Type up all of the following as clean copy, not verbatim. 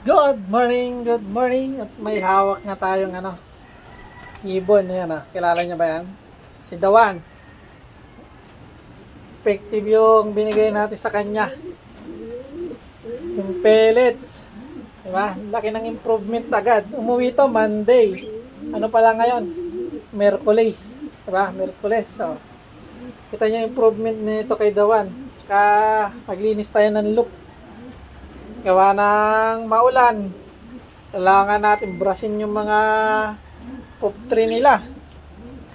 Good morning, good morning. At may hawak nga tayong ibon. Yan kilala niya ba yan? Si Dawan. Effective yung binigay natin sa kanya. Yung pellets. Diba? Laki ng improvement agad. Umuwi to Monday. Ano pala ngayon? Merkulis. Diba? Merkulis. So, kita niyo improvement nito kay Dawan. Tsaka naglinis tayo ng loop. Gawa ng maulan. Kailangan natin brasin yung mga pop tree nila.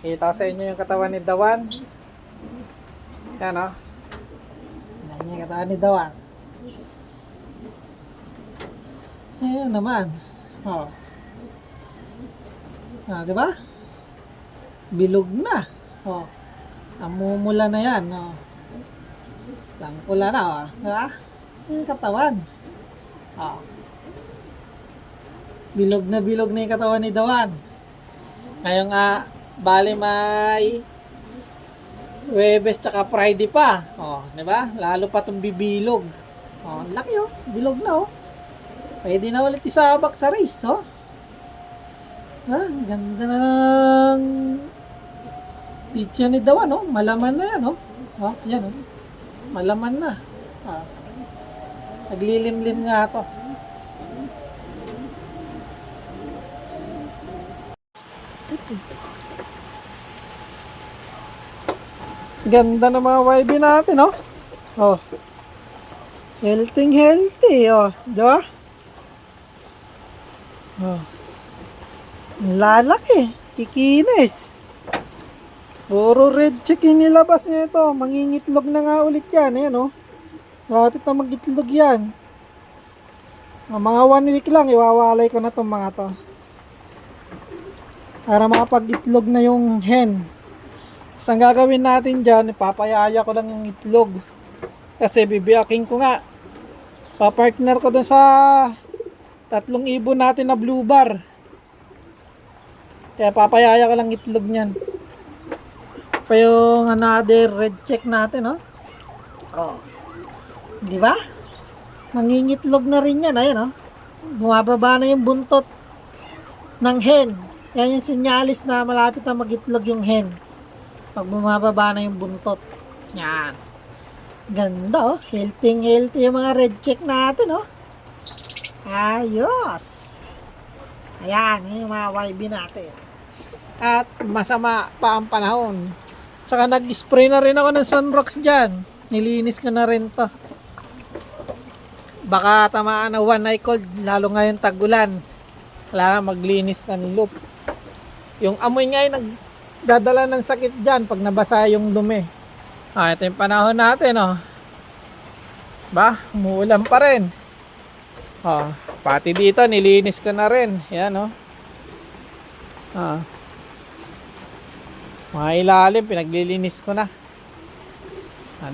Kita sa inyo yung katawan ni Dawan. Yan o. Yan yung katawan ni Dawan. Ayan naman. O. Diba? Bilog na. O. Namumula na yan. O. Langpula na o. Diba? Yung katawan. Oh. Bilog na yung katawan ni Dawan. Ngayon bali may Webes tsaka Friday pa. Oh, 'di ba? Lalo pa tong bibilog. Oh, laki oh, bilog na oh. Pwede na ulit isabak sa race, oh. Ganda na ng picture ni Dawan, oh. Malaman na 'yan, oh. Oh, 'yan oh. Malaman na. Ah. Naglilimlim nga to. Ganda ng mga YB natin, oh. Oh. Healthy, oh. Diba? Oh. Lalaki. Kikinis. Puro red check yung nilabas niya ito. Mangingitlog na nga ulit yan. Ayan, oh. Lapit na mag-itlog yan. Mga 1 week lang, iwawalay ko na itong mga to. Para makapag-itlog na yung hen. Isang gagawin natin dyan, ipapayaya ko lang yung itlog. Kasi bibiyaking ko nga. Papartner ko dun sa 3 ibon natin na blue bar. Kaya papayaya ko lang itlog nyan. Pa yung another red check natin, oh. Oh. Di ba? Mangingitlog na rin yan. Ayan, oh. Bumababa na yung buntot ng hen. Yan yung sinyalis na malapit na mag-itlog yung hen. Pag bumababa na yung buntot. Yan. Ganda, oh. Healthy yung mga red check natin, oh. Ayos. Ayan, yung mga YB natin. At masama pa ang panahon. Tsaka nag-spray na rin ako ng Sunrox dyan. Nilinis ko na rin to. Baka tamaan na one eye cold, lalo ngayon tag-ulan. Kailangan maglinis ng loop. Yung amoy nga ay nagdadala ng sakit dyan pag nabasa yung dumi. Ito yung panahon natin, oh. Ba, umuulan pa rin. Oh, pati dito nilinis ko na rin. Yan, oh. Mga ilalim pinaglilinis ko na.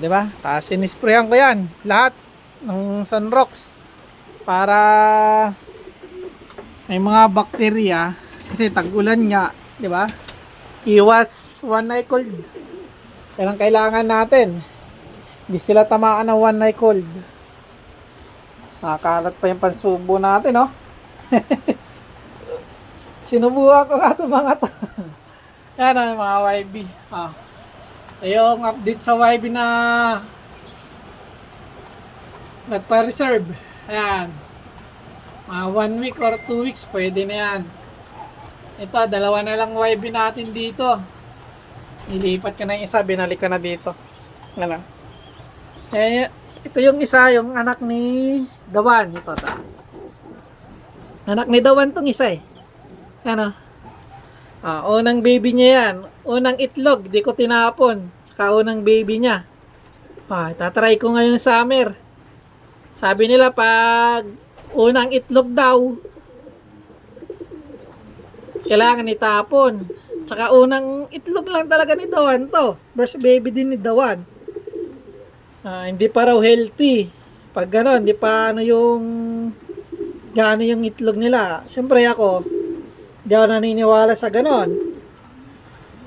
Di ba? Tapos sinisprayan ko yan lahat ng Sunrox para may mga bakterya kasi tag-ulan nga, di ba? Iwas one eye cold. Yan ang kailangan natin. Hindi sila tamaan ng one eye cold. Nakakalat pa yung pansubo natin, no? Sinubukan ko nga itong mga to. Yan ang mga YB. Yung update sa YB na nagpa-reserve. Ayan. 1 week or 2 weeks, pwede na yan. Ito, 2 na lang YB natin dito. Nilipat ko na yung isa, binalik ko na dito. Ano? Ito yung isa, yung anak ni Dawan. Ito. Anak ni Dawan tong isa eh. Ano? Unang baby niya yan. Unang itlog, di ko tinapon. Tsaka unang baby niya. Tatry ko ngayon summer. Sabi nila pag unang itlog daw, kailangan itapon. Tsaka unang itlog lang talaga ni Dawan to. First baby din ni Dawan. Hindi pa raw healthy. Pag gano'n, hindi pa gaano yung itlog nila. Siyempre ako, hindi ako naniniwala sa gano'n.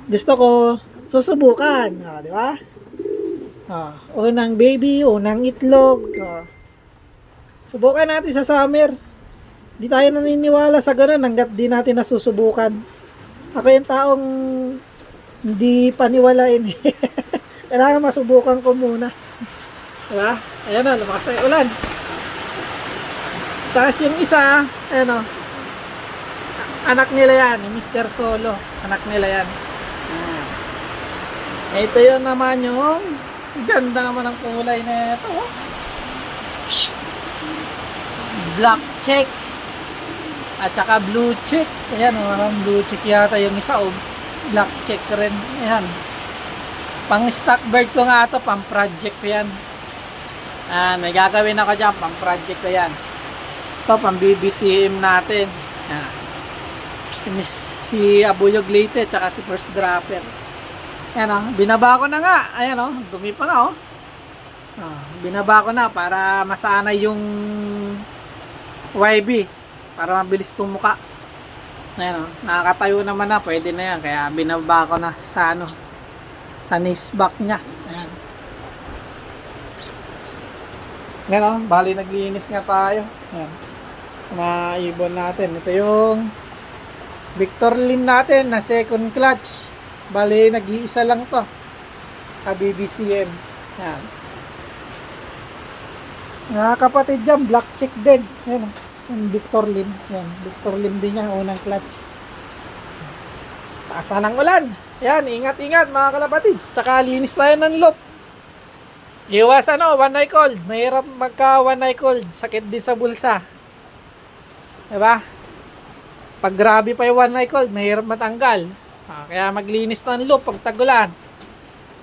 Gusto ko, susubukan. Di ba? Unang baby, unang itlog. Subukan natin sa summer. Di tayo naniniwala sa ganun hanggat di natin nasusubukan. Ako yung taong hindi paniwalain. Kailangan masubukan ko muna. Diba? Ayan na, lumakas na yung ulan. Tapos yung isa, ayan o, anak nila yan, Mr. Solo. Anak nila yan. Ito yun naman yung ganda naman ng kulay na ito. Oh. Black check. At saka blue check. Ayan, parang blue check yata yung isa. O black check rin. Ayan. Pang stock bird ko nga ito. Pang project ko yan. Ayan, may gagawin ako dyan. Pang project ko yan. Ito, pang BBCM natin. Ayan. Si Abuyog Leyte. At saka si First Dropper. Ayan o. Binaba ko na nga. Ayan o. Dumi pa nga o. Binaba ko na para masanay yung YB. Para mabilis tumuka. Ayan o, nakakatayo naman na, pwede na yan. Kaya binaba ko na sa ano, sa naceback niya. Ayan. Ayan o, bali naglinis nga tayo. Ayan. Maibon natin. Ito yung Victorlin natin na second clutch. Bali nag-iisa lang to. BBCM. Ayan. Mga kapatid dyan, black check din. Ayan o. Yung Victorlin. Yan, Victorlin din yan, unang clutch. Taas na ng ulan. Yan, ingat-ingat mga kalapatids. Tsaka linis tayo ng loop. Iwas one eye cold. Mahirap magka one eye cold. Sakit din sa bulsa. Diba? Pag grabe pa yung one eye cold, mahirap matanggal. Kaya maglinis ng loop pag tagulan.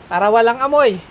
Para walang amoy.